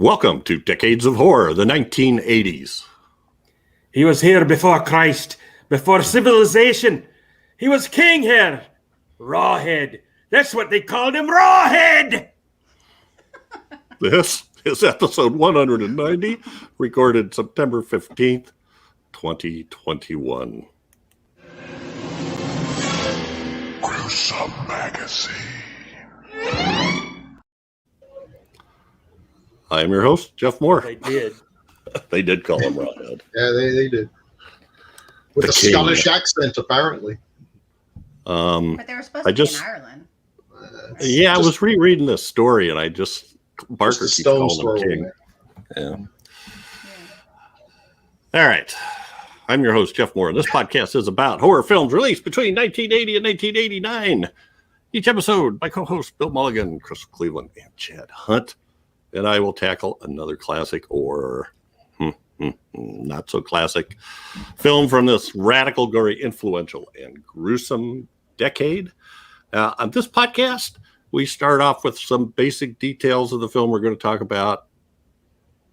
Welcome to Decades of Horror, the 1980s. He was here before Christ, before civilization. He was king here. Rawhead. That's what they called him, Rawhead! This is episode 190, recorded September 15th, 2021. Gruesome Magazine. I am your host, Jeff Mohr. They did. They did call him Rawhead. Yeah, they did. With The a king. Scottish accent, apparently. But they were supposed to be in Ireland. I was rereading this story, and I just Barker Just a keeps calling stone's throw him king. away. Yeah. All right. I'm your host, Jeff Mohr. This podcast is about horror films released between 1980 and 1989. Each episode, my co-hosts Bill Mulligan, Chris Cleveland, and Chad Hunt, and I will tackle another classic or not so classic film from this radical, gory, influential, and gruesome decade. On this podcast, we start off with some basic details of the film we're going to talk about,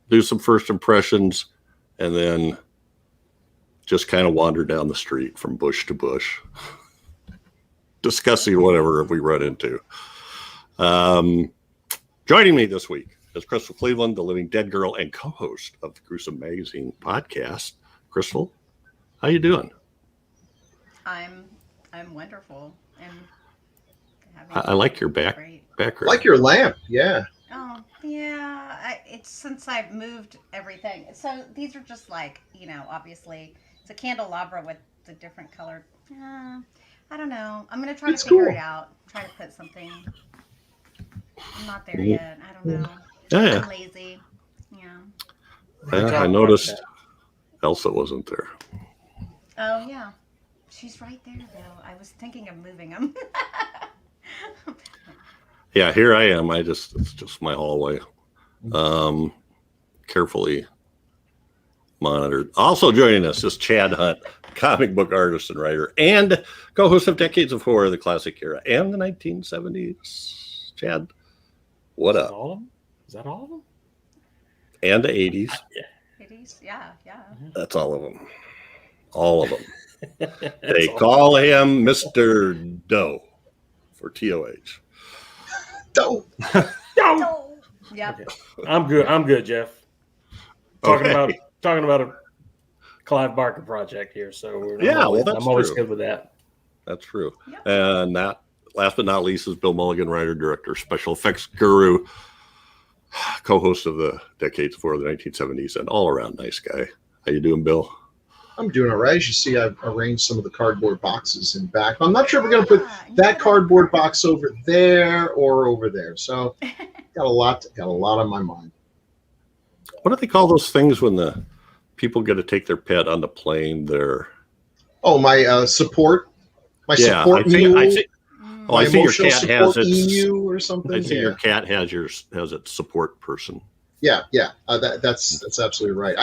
do some first impressions, and then just kind of wander down the street from bush to bush, discussing whatever we run into. Joining me this week is Crystal Cleveland, the living dead girl and co-host of the Gruesome Magazine podcast. Crystal, how you doing? I'm wonderful. And I like your great. background. Like your lamp, yeah. Oh yeah, it's since I've moved everything. So these are just like, obviously it's a candelabra with the different colored. I don't know. I'm gonna try It's to figure cool. it out. Try to put something. I'm not there yet. I don't know. Yeah. I'm lazy. Yeah. I noticed Elsa wasn't there. Oh yeah, she's right there though. I was thinking of moving them. Yeah, here I am. It's just my hallway. Carefully monitored. Also joining us is Chad Hunt, comic book artist and writer, and co-host of Decades of Horror, the classic era, and the 1970s. Chad, what up? All of them? Is that all of them? And the 80s. It is. Yeah. That's all of them. All of them. They all. call him Mr. Doe for TOH. Don't. Oh. Yep. Okay. I'm good, Jeff. Talking about a Clive Barker project here, so Yeah, well, that's I'm always true. good with that. That's true. Yep. And that, last but not least, is Bill Mulligan, writer, director, special effects guru, co-host of the Decades of Horror, the 1970s, and all-around nice guy. How you doing, Bill? I'm doing all right. As you see, I've arranged some of the cardboard boxes in back. I'm not sure if we're going to put that cardboard box over there or over there. So got a lot on my mind. What do they call those things when the people get to take their pet on the plane? My support. My support mule. I see my your emotional cat has support its. emu or something. I see yeah. your cat has its support person. Yeah. That's absolutely right.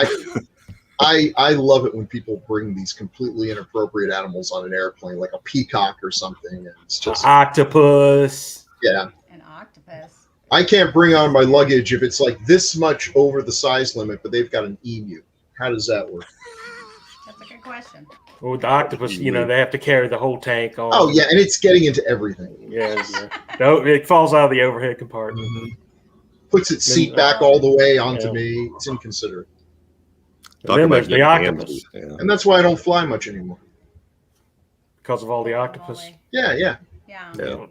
I love it when people bring these completely inappropriate animals on an airplane, like a peacock or something. And it's just Octopus. yeah. An octopus. I can't bring on my luggage if it's like this much over the size limit, but they've got an emu. How does that work? That's a good question. Well, with the octopus, they have to carry the whole tank on. Oh yeah, and it's getting into everything. Yeah. No, it falls out of the overhead compartment. Puts its seat back all the way onto me. It's inconsiderate. And then there's the getting octopus damaged. Yeah. And that's why I don't fly much anymore. because of all the octopus. Molly. Yeah. Yeah.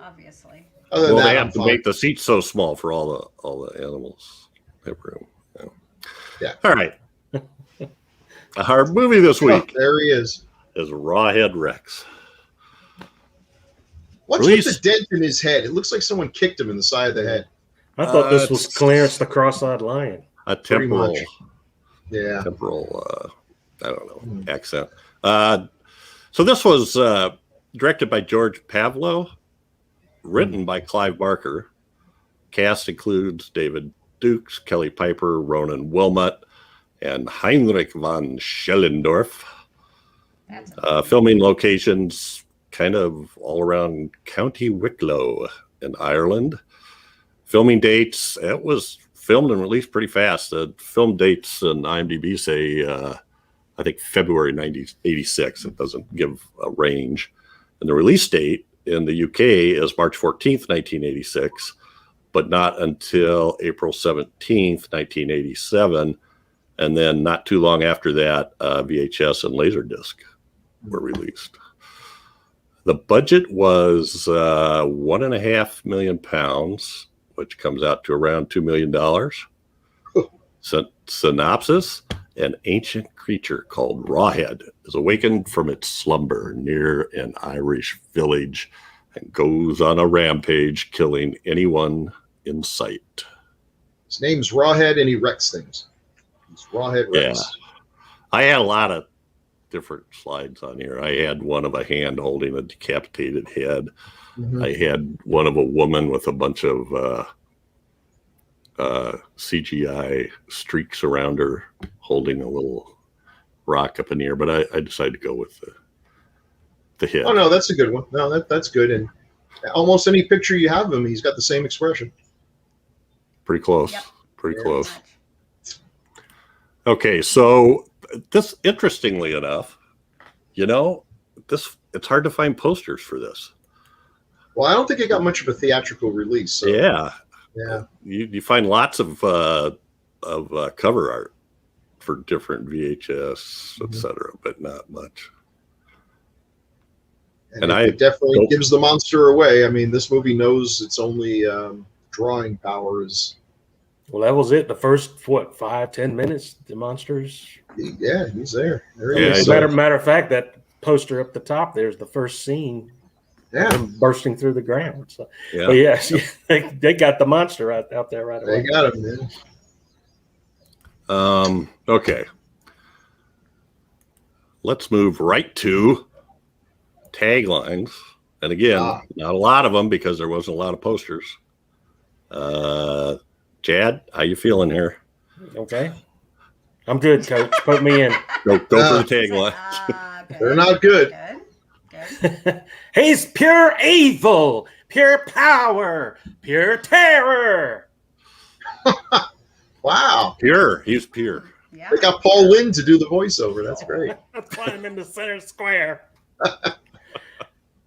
Obviously. Other than Well, that, they I'm have to fine. make the seats so small for all the animals. They have room. Yeah. All right. Our movie this Oh, week there he is. is Rawhead Rex. What's Release- with the dent in his head? It looks like someone kicked him in the side of the head. I thought this was it's- Clarence the Cross-Eyed Lion. A Pretty temporal, much. Yeah. I don't know, accent. So this was directed by George Pavlou, written by Clive Barker. Cast includes David Dukes, Kelly Piper, Ronan Wilmott, and Heinrich von Schellendorf. Filming locations kind of all around County Wicklow in Ireland. Filming dates, it was filmed and released pretty fast. The film dates in IMDb say, I think February 1986. It doesn't give a range. And the release date in the UK is March 14th, 1986, but not until April 17th, 1987. And then not too long after that, VHS and Laserdisc were released. The budget was £1.5 million, which comes out to around $2 million. Synopsis: an ancient creature called Rawhead is awakened from its slumber near an Irish village and goes on a rampage, killing anyone in sight. His name's Rawhead, and he wrecks things. He's Rawhead Rex. Yeah. I had a lot of different slides on here. I had one of a hand holding a decapitated head. Mm-hmm. I had one of a woman with a bunch of CGI streaks around her holding a little rock up in the air, but I decided to go with the head. Oh, no, that's a good one. No, that's good. And almost any picture you have of him, he's got the same expression. Pretty close. Yep. Pretty Yeah. close. Okay, so this, interestingly enough, it's hard to find posters for this. Well, I don't think it got much of a theatrical release. So, Yeah. Yeah. You find lots of cover art for different VHS, etc., but not much. And And it definitely gives the monster away. I mean, this movie knows its only drawing power is. Well, that was it. The first 5-10 minutes, the monsters. Yeah, he's there. There he Yeah, is. Matter of fact, that poster up the top there's the first scene. Yeah, Him bursting through the ground. So, Yeah. but yes, they got the monster out there right away. they got him, man. Okay. Let's move right to taglines. And again, not a lot of them because there wasn't a lot of posters. Chad, how you feeling here? Okay, I'm good, Coach. Put me in. Go for the It's like, tagline. good, They're not good. Good. He's pure evil, pure power, pure terror. Wow. Pure. He's pure. Yeah. They got Paul Lynde to do the voiceover. That's great. That's why I'm in the center square.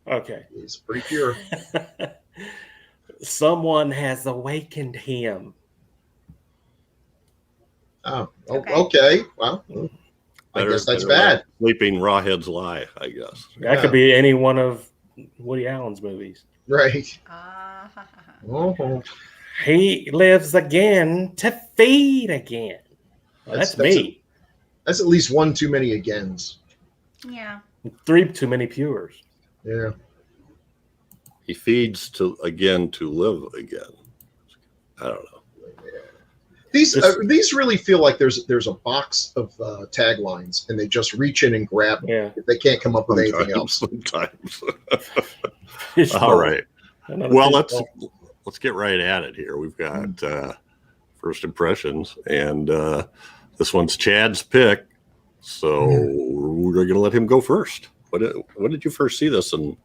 Okay. He's pretty pure. Someone has awakened him. Oh, Okay. okay. Well, I guess that's bad. Sleeping Rawhead's Lie, I guess. That could be any one of Woody Allen's movies. Right. Ha. Oh, He lives again to feed again. Well, that's me. That's at least one too many agains. Yeah. 3 too many pures. Yeah. He feeds to live again. I don't know. These really feel like there's a box of taglines, and they just reach in and grab them. Yeah. If they can't come up with anything else. Sometimes. Fishbowl. All right. Another Well, fishbowl. let's get right at it here. We've got first impressions, and this one's Chad's pick, so we're going to let him go first. What did you first see this in?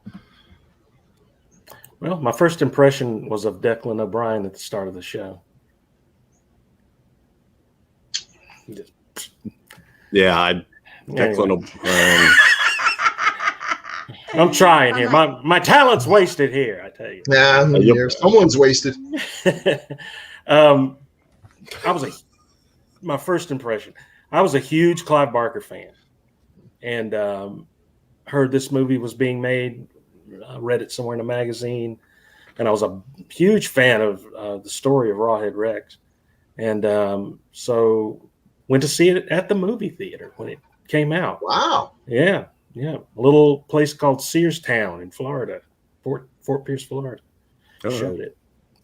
Well, my first impression was of Declan O'Brien at the start of the show. Yeah, Declan O'Brien. I'm trying here. My talent's wasted here, I tell you. Nah, someone's wasted. My first impression, I was a huge Clive Barker fan, and heard this movie was being made. I read it somewhere in a magazine, and I was a huge fan of the story of Rawhead Rex, and so went to see it at the movie theater when it came out. Wow. Yeah. A little place called Searstown in Florida, Fort Pierce, Florida. Showed it.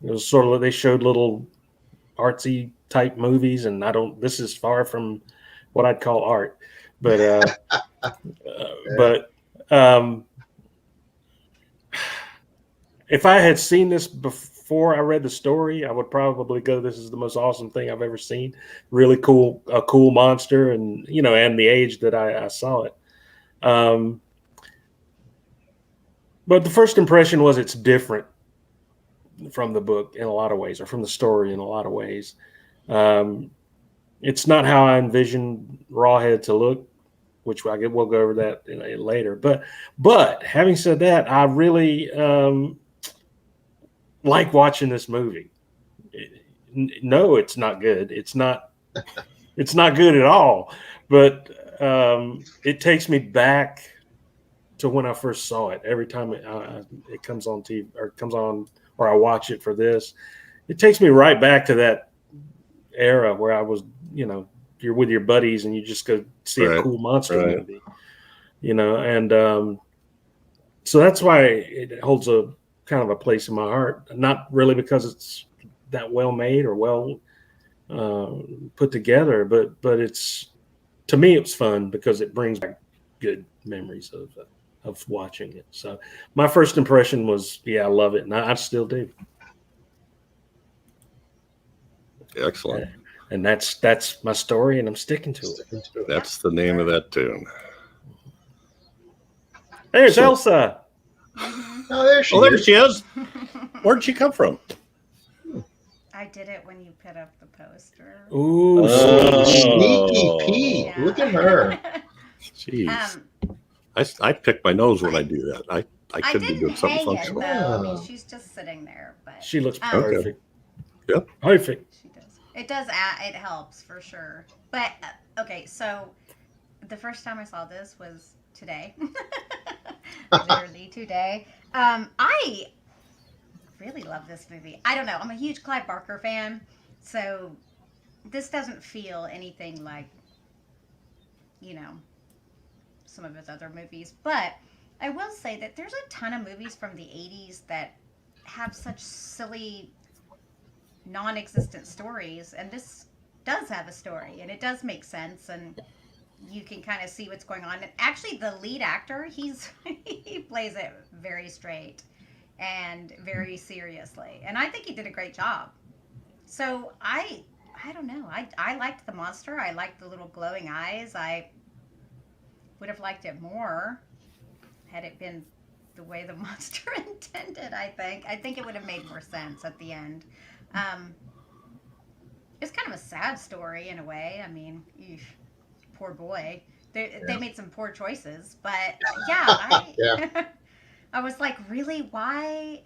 It was sort of, they showed little artsy type movies, and this is far from what I'd call art, but if I had seen this before I read the story, I would probably go, this is the most awesome thing I've ever seen. Really cool, a cool monster, and and the age that I saw it. But the first impression was it's different from the book in a lot of ways, or from the story in a lot of ways. It's not how I envisioned Rawhead to look, which we'll go over that later. But having said that, I really like watching this movie. No, it's not good. It's not good at all. But it takes me back to when I first saw it. Every time it comes on TV or I watch it for this, it takes me right back to that era where I was, you're with your buddies and you just go see a cool monster movie, and so that's why it holds a kind of a place in my heart. Not really because it's that well made or well put together, but it's, to me, it was fun because it brings back good memories of watching it. So my first impression was, I love it, and I still do. Excellent. And that's my story, and I'm sticking to it. That's the name of that tune. There's Elsa. Oh, there she is. Where'd she come from? I did it when you put up the poster. Ooh, sneaky Pete. Yeah. Look at her. Jeez. I pick my nose when I do that. I could be doing something functional. I mean, she's just sitting there, but she looks perfect. Okay. Yep. Perfect. She does. It does. It helps for sure. But okay, so the first time I saw this was today. Literally today. I really love this movie. I don't know. I'm a huge Clive Barker fan, so this doesn't feel anything like, some of his other movies. But I will say that there's a ton of movies from the 80s that have such silly, non-existent stories, and this does have a story, and it does make sense, and you can kind of see what's going on. And actually, the lead actor, he plays it very straight and very seriously, and I think he did a great job. So I don't know. I liked the monster. I liked the little glowing eyes. I would have liked it more had it been the way the monster intended. I think it would have made more sense at the end. It's kind of a sad story in a way. I mean, poor boy. They made some poor choices, but I was like, really, why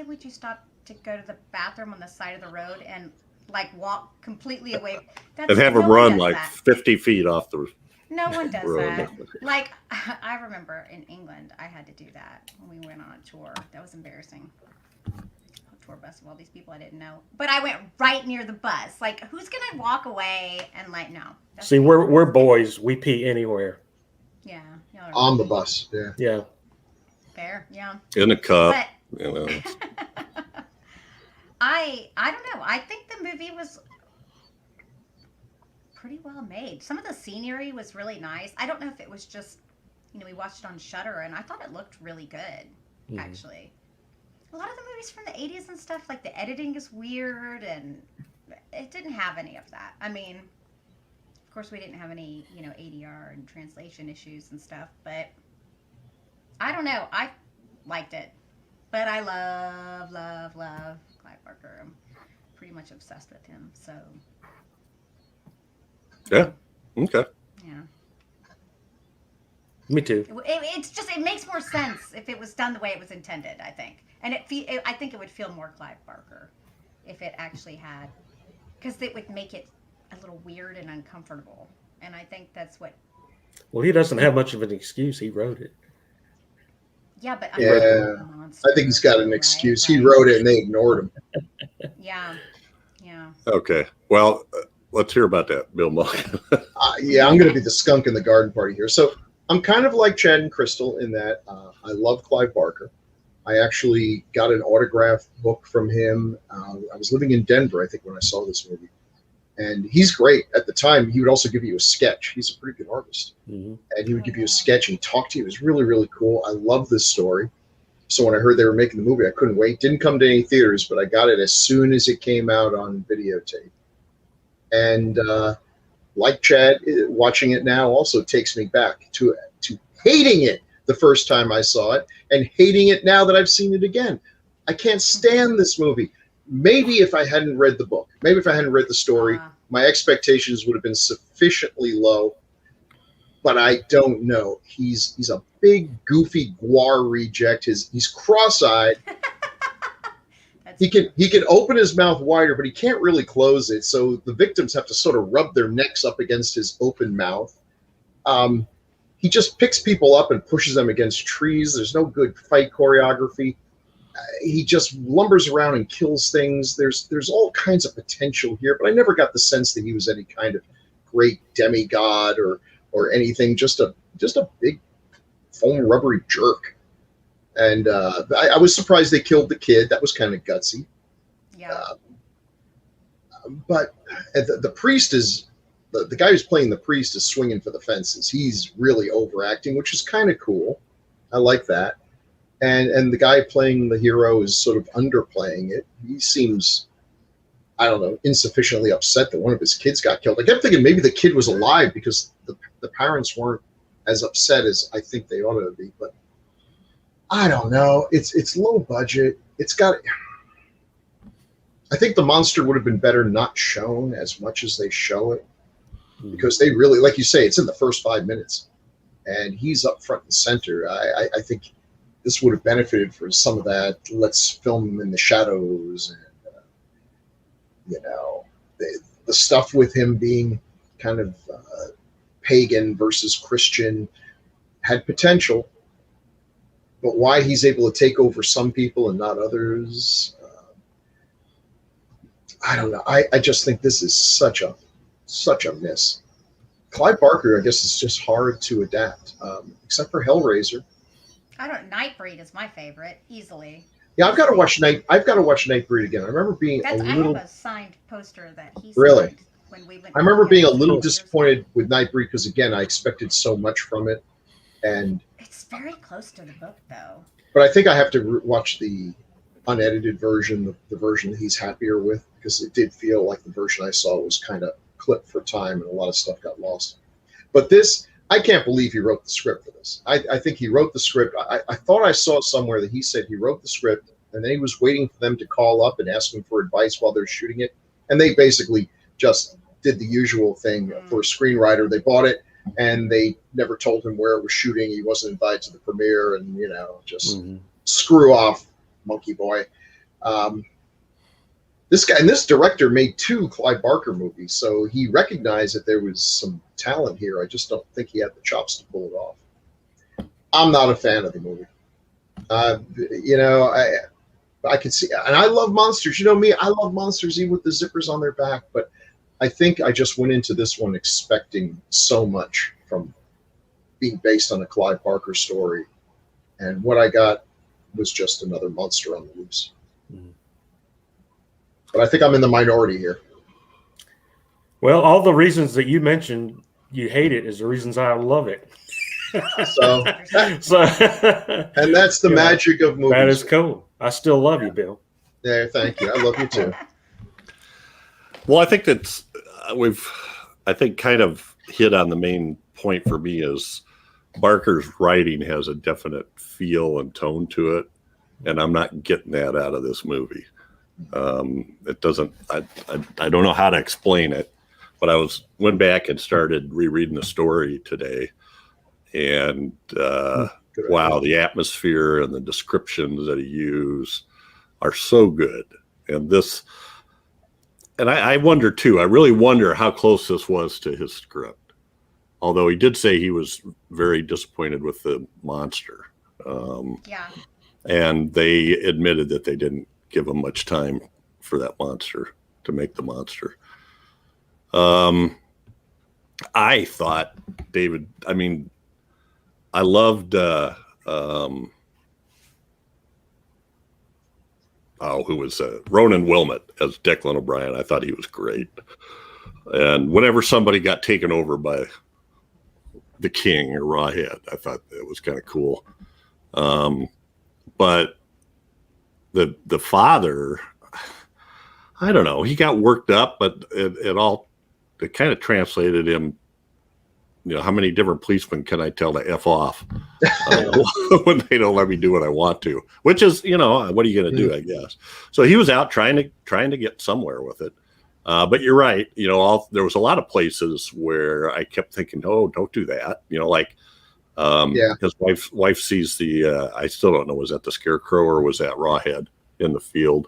would you stop to go to the bathroom on the side of the road and like walk completely away? And have him run like 50 feet off the No one does road. that. Like, I remember in England, I had to do that when we went on a tour. That was embarrassing. Tour bus of all these people I didn't know, but I went right near the bus. Like, who's gonna walk away and like, no? See, we're boys. We pee anywhere. Yeah. On the bus. Yeah. Fair. Yeah. In a cup. But, I don't know. I think the movie was pretty well made. Some of the scenery was really nice. I don't know if it was just, we watched it on Shudder, and I thought it looked really good, actually. A lot of the movies from the 80s and stuff, like the editing is weird, and it didn't have any of that. I mean, of course, we didn't have any, ADR and translation issues and stuff, but I don't know. I liked it. But I love Clive Barker. I'm pretty much obsessed with him, so. Yeah. Okay. Yeah. Me too. It makes more sense if it was done the way it was intended, I think. And I think it would feel more Clive Barker if it actually had, because it would make it a little weird and uncomfortable. And I think that's what. Well, he doesn't have much of an excuse. He wrote it. Yeah, but I think he's got an excuse. Right? He wrote it and they ignored him. Yeah. Okay. Well, let's hear about that, Bill Mulligan. I'm going to be the skunk in the garden party here. So I'm kind of like Chad and Crystal in that I love Clive Barker. I actually got an autographed book from him. I was living in Denver, I think, when I saw this movie. And he's great. At the time, he would also give you a sketch. He's a pretty good artist. Mm-hmm. And he would give you a sketch and talk to you. It was really, really cool. I love this story. So when I heard they were making the movie, I couldn't wait. Didn't come to any theaters, but I got it as soon as it came out on videotape. And like Chad, watching it now also takes me back to hating it the first time I saw it and hating it now that I've seen it again. I can't stand this movie. maybe if I hadn't read the book, maybe if I hadn't read the story, my expectations would have been sufficiently low. But I don't know. He's a big, goofy Guar reject. He's cross-eyed. He can open his mouth wider, but he can't really close it. So the victims have to sort of rub their necks up against his open mouth. He just picks people up and pushes them against trees. There's no good fight choreography. He just lumbers around and kills things. There's all kinds of potential here, but I never got the sense that he was any kind of great demigod or anything. Just a big foam rubbery jerk. And I was surprised they killed the kid. That was kind of gutsy. Yeah. But the priest is the guy who's playing the priest is swinging for the fences. He's really overacting, which is kind of cool. I like that. And the guy playing the hero is sort of underplaying it. He seems, I don't know, insufficiently upset that one of his kids got killed. I kept thinking maybe the kid was alive because the parents weren't as upset as I think they ought to be. But I don't know. It's low budget. I think the monster would have been better not shown as much as they show it, because they really, like you say, it's in the first 5 minutes, and he's up front and center. I think this would have benefited for some of that. Let's film him in the shadows, and the stuff with him being kind of pagan versus Christian had potential, but why he's able to take over some people and not others, I don't know. I just think this is such a miss. Clive Barker, I guess, is just hard to adapt, except for Hellraiser. Nightbreed is my favorite, easily. Yeah, I've got to watch Nightbreed again. I remember being I have a signed poster that he really. Signed when we went. I remember being a little disappointed with Nightbreed because, again, I expected so much from it, and it's very close to the book, though. But I think I have to watch the unedited version, the version that he's happier with, because it did feel like the version I saw was kind of clipped for time and a lot of stuff got lost. But this, I can't believe he wrote the script for this. I think he wrote the script. I thought I saw somewhere that he said he wrote the script and then he was waiting for them to call up and ask him for advice while they're shooting it. And they basically just did the usual thing for a screenwriter. They bought it and they never told him where it was shooting. He wasn't invited to the premiere, and just screw off, monkey boy. This guy and this director made 2 Clive Barker movies, so he recognized that there was some talent here. I just don't think he had the chops to pull it off. I'm not a fan of the movie. I can see, and I love monsters. You know me, I love monsters even with the zippers on their back, but I think I just went into this one expecting so much from being based on a Clive Barker story, and what I got was just another monster on the loose. But I think I'm in the minority here. Well, all the reasons that you mentioned you hate it is the reasons I love it. So and that's the magic of movies. That is cool. I still love you, Bill. Yeah, thank you. I love you too. Well, I think that's I think kind of hit on the main point for me is Barker's writing has a definite feel and tone to it, and I'm not getting that out of this movie. It doesn't. I don't know how to explain it, but I went back and started rereading the story today, and wow, the atmosphere and the descriptions that he used are so good. And this, and I wonder too. I really wonder how close this was to his script. Although he did say he was very disappointed with the monster. Yeah. And they admitted that they didn't give him much time for that monster to make the monster. I thought David, I loved who was Ronan Wilmott as Declan O'Brien. I thought he was great. And whenever somebody got taken over by the king or Rawhead, I thought it was kind of cool. But the father, I don't know, he got worked up, but it kind of translated him how many different policemen can I tell to F off when they don't let me do what I want to? Which is, what are you going to do? I guess. So he was out trying to get somewhere with it. But you're right. There was a lot of places where I kept thinking, "Oh, don't do that." His wife sees the. I still don't know. Was that the Scarecrow or was that Rawhead in the field?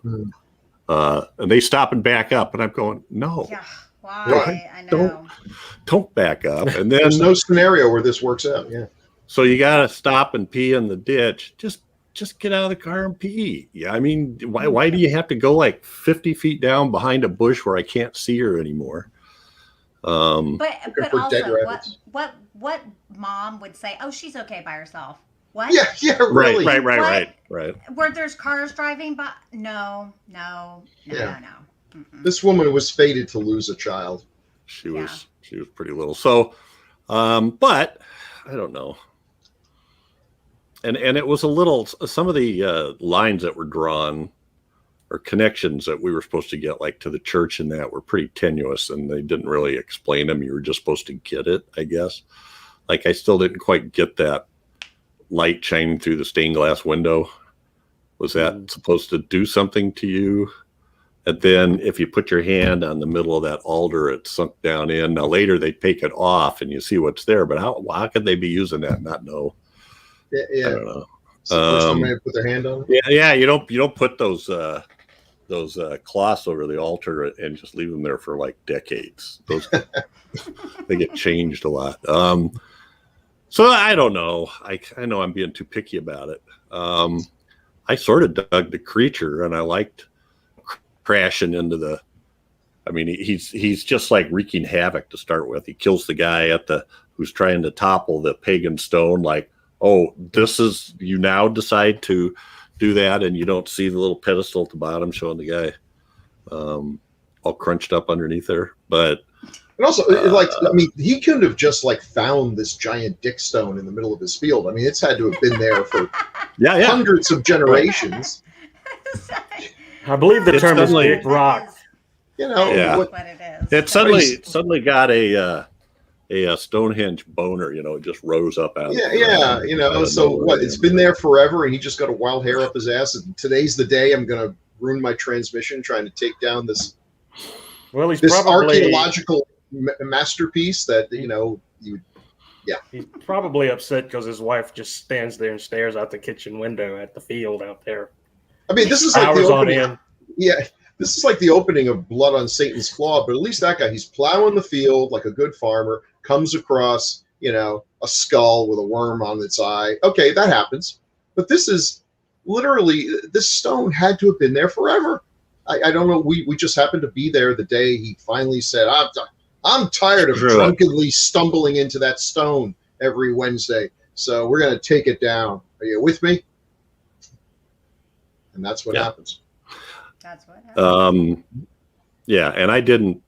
And they stop and back up, and I'm going, "No, Yeah, why? I know. Don't back up." And then there's no scenario where this works out. Yeah. So you got to stop and pee in the ditch. Just get out of the car and pee. Yeah, I mean, why do you have to go like 50 feet down behind a bush where I can't see her anymore? But also, what mom would say? Oh, she's okay by herself. What? Yeah, really. Right. Where there's cars driving by? No. Mm-mm. This woman was fated to lose a child. She was pretty little. So, but I don't know. And it was a little, some of the lines that were drawn or connections that we were supposed to get, like to the church and that, were pretty tenuous, and they didn't really explain them. You were just supposed to get it, I guess. Like, I still didn't quite get that light shining through the stained glass window. Was that supposed to do something to you? And then if you put your hand on the middle of that altar, it sunk down in. Now later they take it off and you see what's there, but how could they be using that and not know? Yeah. I don't know. So the first time they put their hand on it? Yeah. You don't put those cloths over the altar and just leave them there for like decades. They get changed a lot. So I don't know. I know I'm being too picky about it. I sort of dug the creature, and I liked crashing into the. I mean, he's just like wreaking havoc to start with. He kills the guy who's trying to topple the pagan stone. Like, oh, this is, you now decide to do that, and you don't see the little pedestal at the bottom showing the guy all crunched up underneath there. But and also, he couldn't have just like found this giant dick stone in the middle of his field. I mean, it's had to have been there for hundreds of generations. I believe the term is dick rock. What it is. It suddenly got a Stonehenge boner. It just rose up out. So what? It's been there forever, and he just got a wild hair up his ass. And today's the day I'm going to ruin my transmission trying to take down this. Well, he's this probably archaeological masterpiece that He's probably upset because his wife just stands there and stares out the kitchen window at the field out there. I mean, this is like the opening. Yeah, this is like the opening of Blood on Satan's Claw, but at least that guy, he's plowing the field like a good farmer, comes across, a skull with a worm on its eye. Okay, that happens. But this is literally, this stone had to have been there forever. I don't know. We just happened to be there the day he finally said, I'm tired of drunkenly stumbling into that stone every Wednesday, so we're going to take it down. Are you with me? And that's what happens. That's what happens. And I didn't.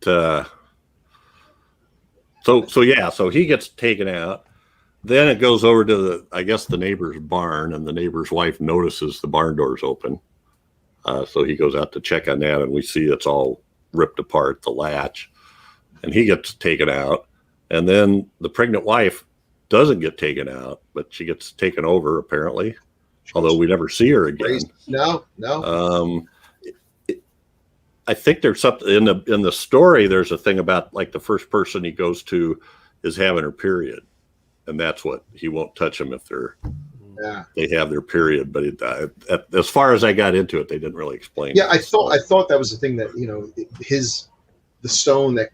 So he gets taken out. Then it goes over to the neighbor's barn, and the neighbor's wife notices the barn door's open. So he goes out to check on that, and we see it's all ripped apart, the latch, and he gets taken out. And then the pregnant wife doesn't get taken out, but she gets taken over apparently, although we never see her again. No. I think there's something in the story. There's a thing about like the first person he goes to is having her period, and that's what he won't touch them if they have their period. But as far as I got into it, they didn't really explain. Yeah, I thought that was the thing that the stone that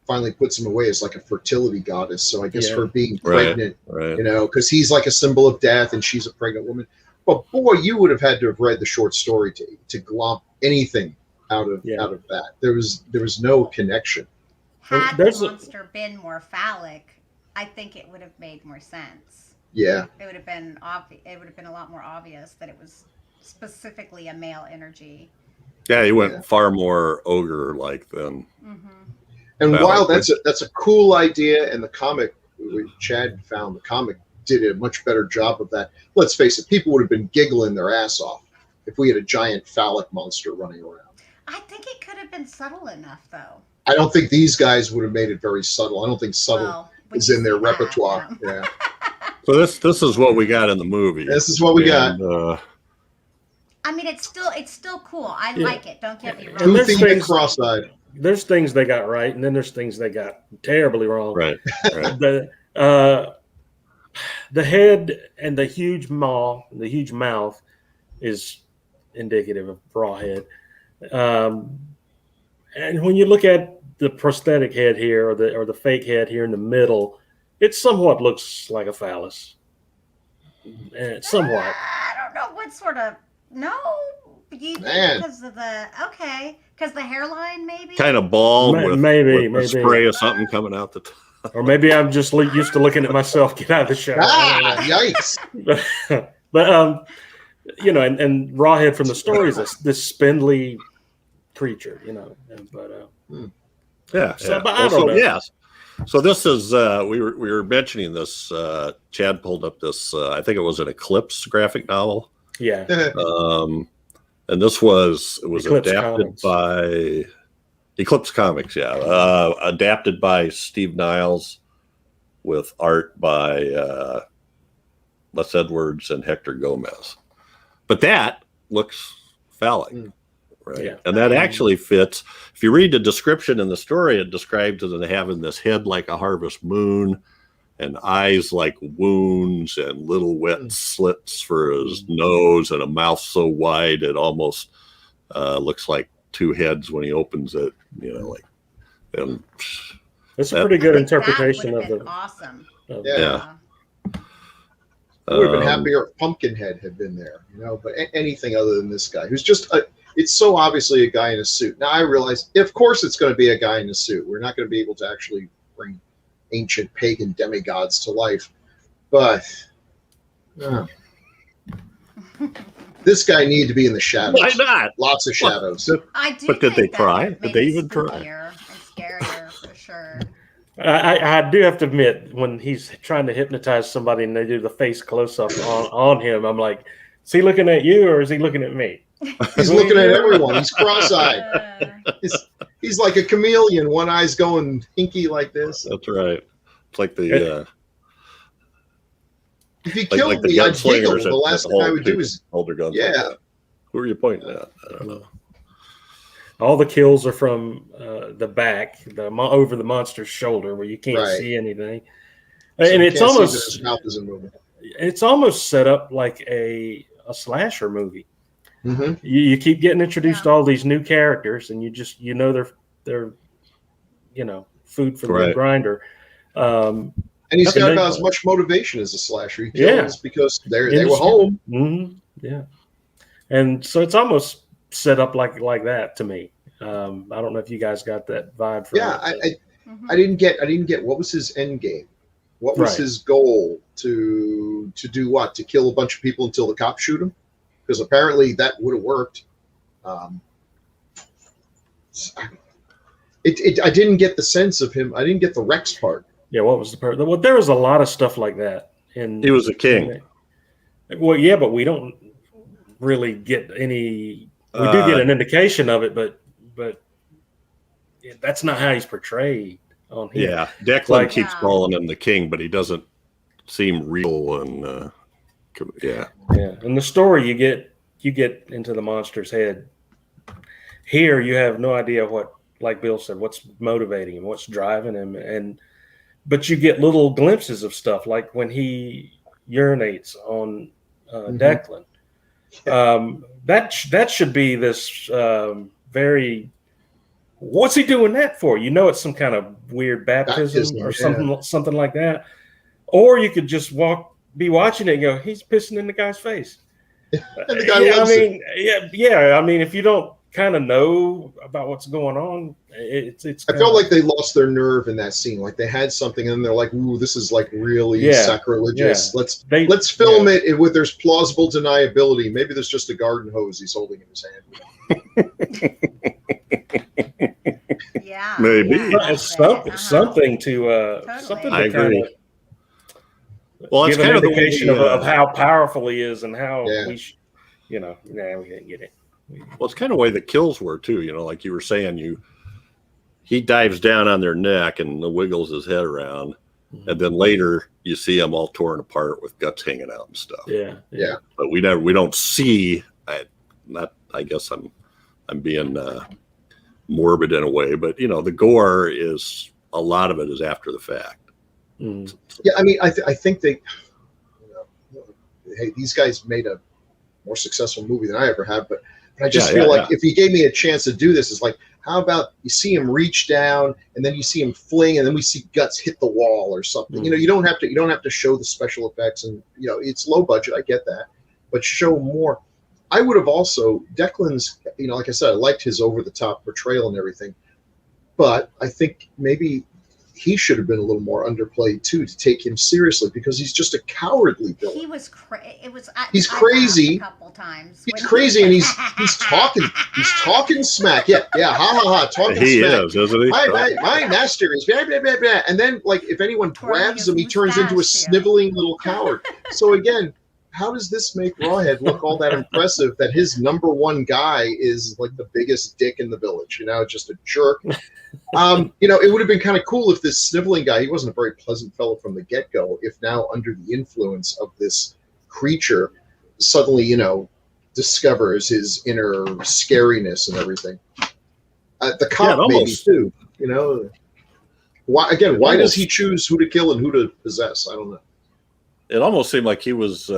finally puts him away is like a fertility goddess. So I guess for being pregnant, because he's like a symbol of death and she's a pregnant woman. But boy, you would have had to have read the short story to glomp anything out of that. There was no connection. Had the monster been more phallic, I think it would have made more sense. Yeah, it would have been It would have been a lot more obvious that it was specifically a male energy. Yeah, he went far more ogre-like than. Mm-hmm. And while that's a cool idea, and the comic, Chad found the comic did a much better job of that. Let's face it, people would have been giggling their ass off if we had a giant phallic monster running around. I think it could have been subtle enough, though. I don't think these guys would have made it very subtle. I don't think subtle. when is you in their see that, repertoire. yeah. Yeah. So this is what we got in the movie. This is what we got. I mean, it's still cool. I Yeah. like it. Don't get me wrong. And there's Goofy and things- cross-eyed. There's things they got right, and then there's things they got terribly wrong. Right. The head and the huge maw, the huge mouth, is indicative of Rawhead. And when you look at the prosthetic head here, or the fake head here in the middle, it somewhat looks like a phallus. Somewhat. I don't know what sort of you Man. because of because the hairline maybe. Kind of bald with Maybe. a spray of something coming out the top. Or maybe I'm just used to looking at myself get out of the shower. Yikes. But and Rawhead from the story is this spindly creature, But Yeah. So, yeah. but I don't know. Yes. So this is we were mentioning this. Chad pulled up this. I think it was an Eclipse graphic novel. yeah, And this was Eclipse adapted Comics. by Eclipse Comics. Yeah. Adapted by Steve Niles with art by Les Edwards and Hector Gomez. But that looks phallic. Right. Yeah. And that actually fits. If you read the description in the story, it describes it as having this head like a harvest moon and eyes like wounds and little wet slits for his nose and a mouth so wide it almost looks like two heads when he opens it, and it's a pretty good interpretation that of would the. have been awesome. Yeah. I would have been happier if Pumpkinhead had been there, but anything other than this guy, who's just it's so obviously a guy in a suit. Now I realize, of course, it's going to be a guy in a suit. We're not going to be able to actually bring ancient pagan demigods to life, but this guy needed to be in the shadows. why not? Lots of shadows. I do. But did think they that try? would Did make they it even try? spookier and scarier for sure. I do have to admit, when he's trying to hypnotize somebody and they do the face close up on him, I'm like, is he looking at you or is he looking at me? He's looking at everyone. He's cross-eyed. He's like a chameleon. One eye's going hinky like this. That's right. It's like the If he killed me, I'd giggle. The last thing I would do is, hold their guns. yeah. Like that. Who are you pointing at? I don't know. All the kills are from the back, over the monster's shoulder, where you can't Right. see anything, So and you it's can't see that almost his mouth isn't moving. it's almost set up like a slasher movie. Mm-hmm. You keep getting introduced to all these new characters, and they're food for the Right. grinder. And he's Nothing got they- about as much motivation as a slasher. He Yeah. kills because they were home. Yeah, and so it's almost set up like that to me. I don't know if you guys got that vibe from Yeah, it. I didn't get what was his end game. What was Right. his goal to do what? To kill a bunch of people until the cops shoot him? Because apparently that would have worked. I didn't get the sense of him. I didn't get the Rex part. Yeah, what was the part? Well, there was a lot of stuff like that. He was a king. Well, yeah, but we don't really get any. We do get an indication of it, but that's not how he's portrayed on here. Yeah, Declan Like- keeps calling him the king, but he doesn't seem real. And Yeah. In the story, you get into the monster's head. Here, you have no idea what, like Bill said, what's motivating him, what's driving him, but you get little glimpses of stuff, like when he urinates on Declan. That should be this very. What's he doing that for? It's some kind of weird baptism or something like that. Or you could just be watching it and go, he's pissing in the guy's face. And the guy loves it. Yeah. I mean, if you don't kind of know about what's going on, it's. I felt like they lost their nerve in that scene. Like they had something, and they're like, "Ooh, this is like really sacrilegious. Yeah. Let's film it with there's plausible deniability. Maybe there's just a garden hose he's holding in his hand." Yeah. Maybe. Yeah, Something to something I to kind agree. of well, it's give kind an of the indication way, of how powerful he is and how Yeah. we didn't get it. well, it's kind of the way the kills were too. Like you were saying, he dives down on their neck and wiggles his head around, and then later you see them all torn apart with guts hanging out and stuff. Yeah. But we don't see. I guess I'm being morbid in a way, but the gore is a lot of it is after the fact. Yeah, I mean, I think they, hey, these guys made a more successful movie than I ever have, but I just feel like if he gave me a chance to do this, it's like, how about you see him reach down and then you see him fling and then we see guts hit the wall or something. You don't have to show the special effects, and it's low budget, I get that, but show more. I would have also Declan's, like I said, I liked his over the top portrayal and everything, but I think maybe he should have been a little more underplayed too, to take him seriously, because he's just a cowardly villain. He was he's crazy. A couple times. He's crazy, and he's talking smack. Yeah, ha ha ha, talking he smack. Is, isn't he? My master is blah, blah, blah, blah. And then, like, if anyone grabs him, he turns into a sniveling little coward. So again, how does this make Rawhead look all that impressive that his number one guy is like the biggest dick in the village, just a jerk? It would have been kind of cool if this sniveling guy, he wasn't a very pleasant fellow from the get-go, if now under the influence of this creature suddenly, discovers his inner scariness and everything. The cop maybe too, Why does he choose who to kill and who to possess? I don't know. It almost seemed like he was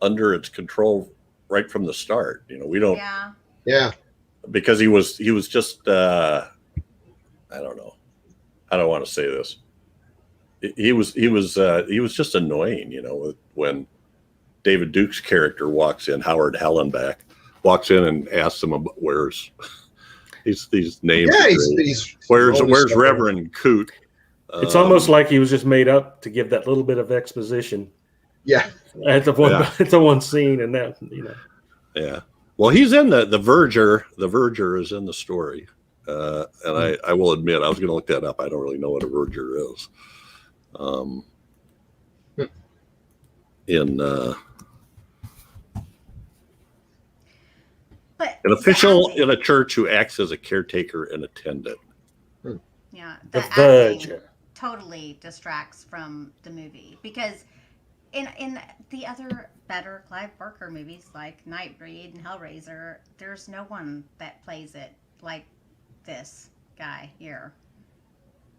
under its control right from the start. We don't. Yeah. Because he was just I don't know. I don't want to say this. He was just annoying. When David Duke's character walks in, Howard Hallenbeck walks in and asks him about where's these names. Yeah, he's where's Reverend Coot. It's almost like he was just made up to give that little bit of exposition. Yeah. At the one scene, and that. Yeah. Well, he's in the Verger. The Verger is in the story, and I will admit I was going to look that up. I don't really know what a Verger is. An official in a church who acts as a caretaker and attendant. Yeah, the acting totally distracts from the movie, because in the other better Clive Barker movies like Nightbreed and Hellraiser, there's no one that plays it like this guy here.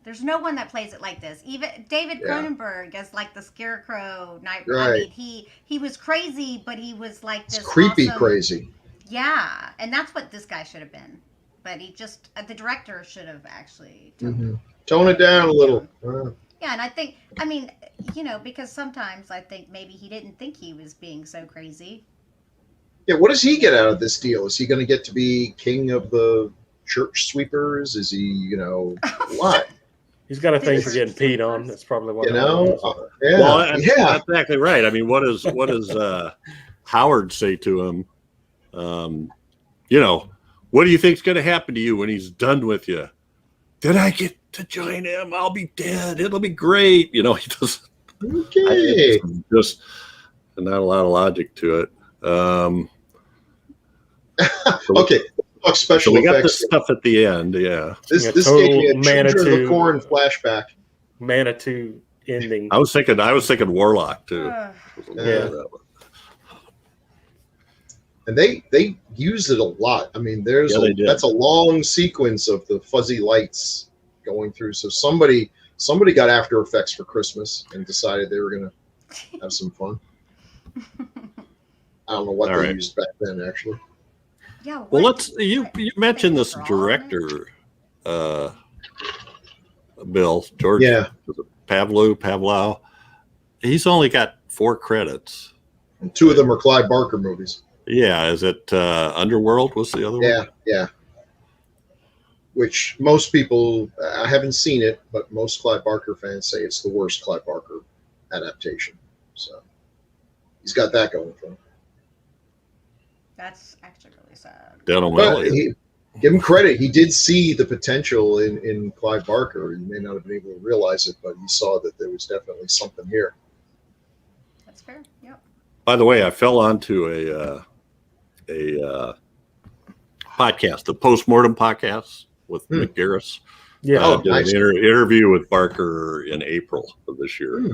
There's no one that plays it like this. Even David Cronenberg as like the Scarecrow Nightbreed. Right. I mean, he was crazy, but he was like this creepy awesome, crazy. Yeah, and that's what this guy should have been. But he just the director should have actually tone it down a little. Yeah, and I think, because sometimes I think maybe he didn't think he was being so crazy. Yeah, what does he get out of this deal? Is he going to get to be king of the church sweepers? Is he, what? He's got a thing for getting peed on. That's probably what. Yeah. Well, that's exactly right. I mean, what does Howard say to him? What do you think's going to happen to you when he's done with you? Did I get to join him? I'll be dead. It'll be great. He doesn't. Okay. Just not a lot of logic to it. Okay. Talk special so we got effects. this stuff at the end. Yeah. This gave me a Children of the Corn flashback. Manitou ending. I was thinking Warlock too. Yeah. And they used it a lot. I mean, that's a long sequence of the fuzzy lights going through. So somebody got After Effects for Christmas and decided they were going to have some fun. I don't know what they used back then, actually. Yeah. Well, you mentioned this director, Bill George. Yeah. Pavlou. He's only got 4 credits. And 2 of them are Clive Barker movies. Yeah, is it Underworld was the other one? Yeah. Which most people, I haven't seen it, but most Clive Barker fans say it's the worst Clive Barker adaptation. So he's got that going for him. That's actually really sad. But give him credit. He did see the potential in Clive Barker. He may not have been able to realize it, but he saw that there was definitely something here. That's fair. Yep. By the way, I fell onto a podcast, the Postmortem podcast with Mick Garris. Yeah. Did nice. an interview with Barker in April of this year.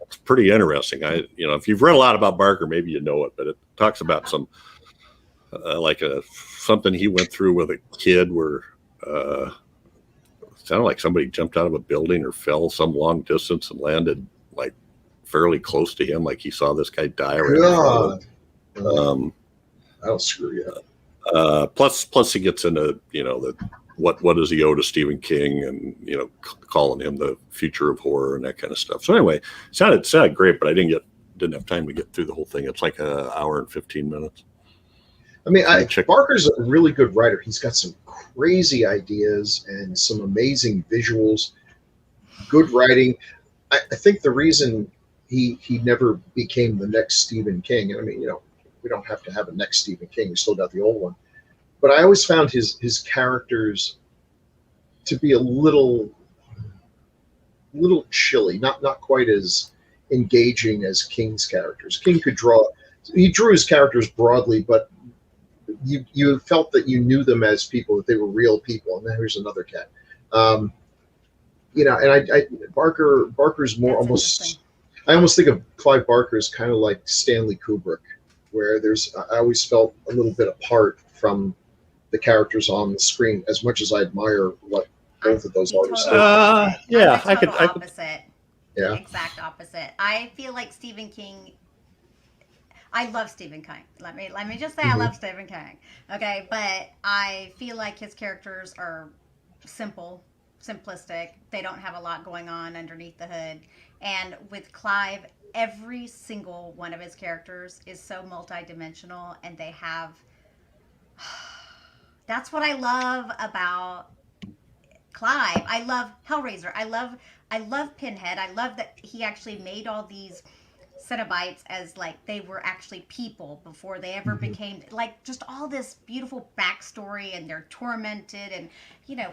It's pretty interesting. If you've read a lot about Barker, maybe you know it, but it talks about some something he went through with a kid where it sounded like somebody jumped out of a building or fell some long distance and landed like fairly close to him, like he saw this guy die right in front of him. That'll screw you up. Plus he gets into what does he owe to Stephen King, and calling him the future of horror and that kind of stuff. So anyway, it sounded great, but I didn't have time to get through the whole thing. It's like an hour and 15 minutes. I mean, Barker's a really good writer. He's got some crazy ideas and some amazing visuals, good writing. I think the reason he never became the next Stephen King, and I mean, we don't have to have a next Stephen King. We still got the old one. But I always found his characters to be a little chilly, not quite as engaging as King's characters. King drew his characters broadly, but you felt that you knew them as people, that they were real people. And then here's another cat. And Barker's more almost. I almost think of Clive Barker as kind of like Stanley Kubrick, where I always felt a little bit apart from the characters on the screen, as much as I admire what both of those artists do. Yeah, I could. Opposite. Yeah. Exact opposite. I feel like Stephen King. I love Stephen King. Let me just say I love Stephen King. Okay, but I feel like his characters are simplistic. They don't have a lot going on underneath the hood. And with Clive, every single one of his characters is so multidimensional, and they have. That's what I love about Clive. I love Hellraiser. I love Pinhead. I love that he actually made all these Cenobites as like they were actually people before they ever became, like, just all this beautiful backstory, and they're tormented, and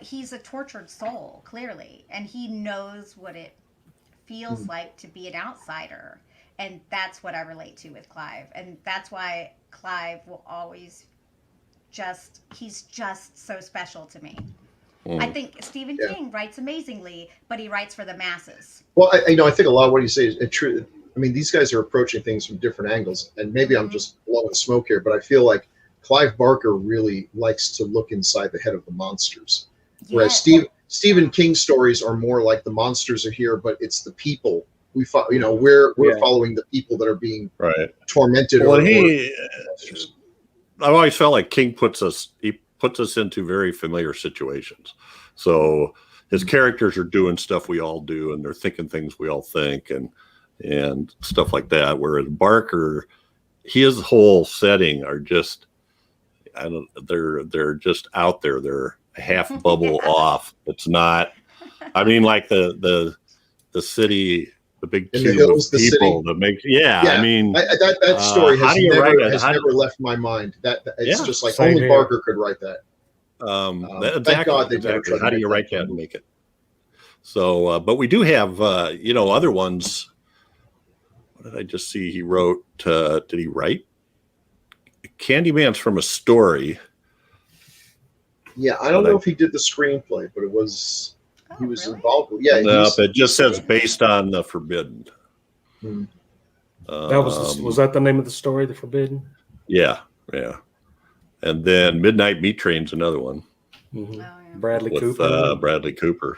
he's a tortured soul, clearly, and he knows what it feels like to be an outsider, and that's what I relate to with Clive, and that's why Clive will always he's just so special to me. I think Stephen King writes amazingly, but he writes for the masses. Well, I think a lot of what you say is true. I mean, these guys are approaching things from different angles, and maybe I'm just blowing smoke here, but I feel like Clive Barker really likes to look inside the head of the monsters, whereas Stephen King stories are more like the monsters are here, but it's the people. We're following the people that are being tormented. Well, I've always felt like King puts us into very familiar situations. So his characters are doing stuff we all do, and they're thinking things we all think, and stuff like that. Whereas Barker, his whole setting are just, they're just out there. They're a half bubble off. It's not. I mean, like the city. The big cube of people that make, I mean, that story has never left my mind. It's just like only Barker could write that. Thank God exactly. How do you write that and make it? So, but we do have, other ones. What did I just see? He wrote. Did he write? Candyman's from a story. Yeah, I don't know if he did the screenplay, but it was. He was involved. Yeah, it just says based on The Forbidden. That was that the name of the story, The Forbidden? Yeah. And then Midnight Meat Train's another one. Bradley with, Cooper. Bradley Cooper.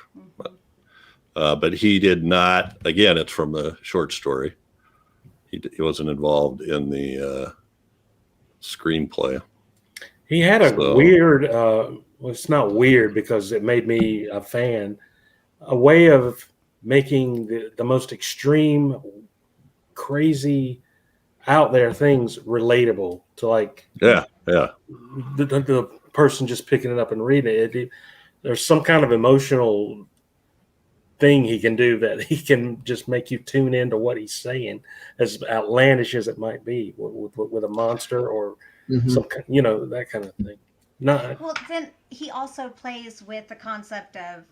But he did not. Again, it's from the short story. He wasn't involved in the screenplay. He had a weird. Well, it's not weird because it made me a fan. A way of making the most extreme, crazy, out there things relatable to, like, the person just picking it up and reading it. There's some kind of emotional thing he can do that he can just make you tune into what he's saying, as outlandish as it might be, with a monster or some, that kind of thing. Well, then he also plays with the concept of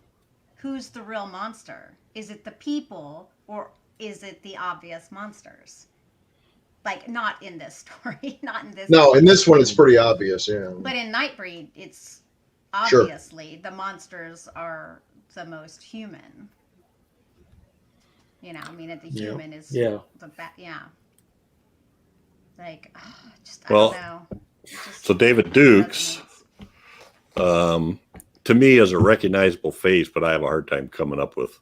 who's the real monster. Is it the people, or is it the obvious monsters? Like, not in this story, not in this. No, in this one it's pretty obvious, yeah. But in Nightbreed, it's obviously the monsters are the most human. You know, I mean, the human is Yeah. yeah. Like, just I Well, don't know. Just so David Dukes, resonates. to me, is a recognizable face, but I have a hard time coming up with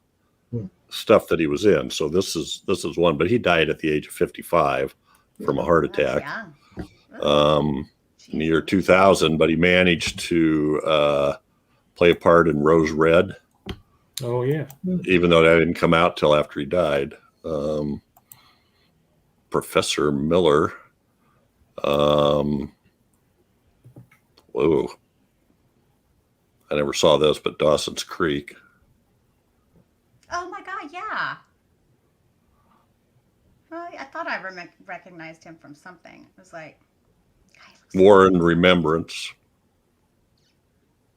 stuff that he was in. So this is one, but he died at the age of 55 from a heart attack. In the year 2000, but he managed to play a part in Rose Red. Oh yeah. Even though that didn't come out till after he died. Professor Miller. Whoa. I never saw this, but Dawson's Creek. Oh my God, yeah. I thought I recognized him from something. It was like, War and Remembrance.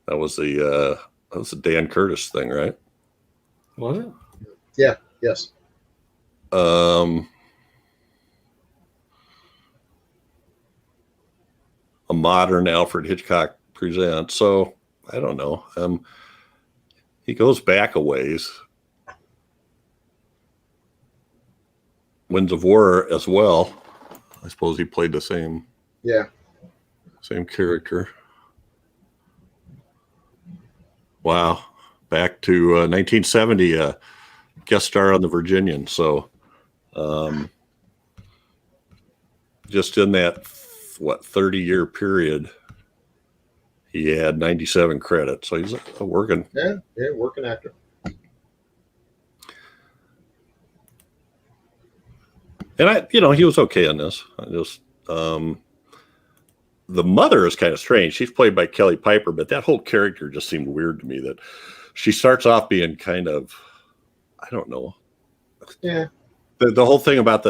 That was the Dan Curtis thing, right? Was it? Yeah. Yes. A modern Alfred Hitchcock presents. So I don't know. He goes back a ways. Winds of War as well. I suppose he played the same character. Wow. Back to 1970, guest star on The Virginian. So just in that, 30-year period, he had 97 credits. So he's a working. Yeah, working actor. And he was okay on this. The mother is kind of strange. She's played by Kelly Piper, but that whole character just seemed weird to me. That she starts off being kind of, I don't know. Yeah. The whole thing about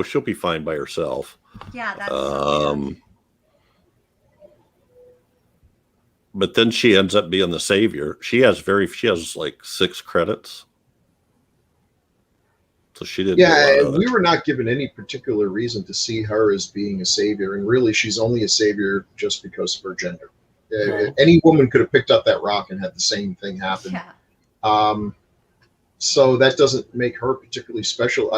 she'll be fine by herself. yeah, that's But then she ends up being the savior. She has like 6 credits. So she didn't. Yeah, we were not given any particular reason to see her as being a savior, and really, she's only a savior just because of her gender. Any woman could have picked up that rock and had the same thing happen. Yeah. So that doesn't make her particularly special.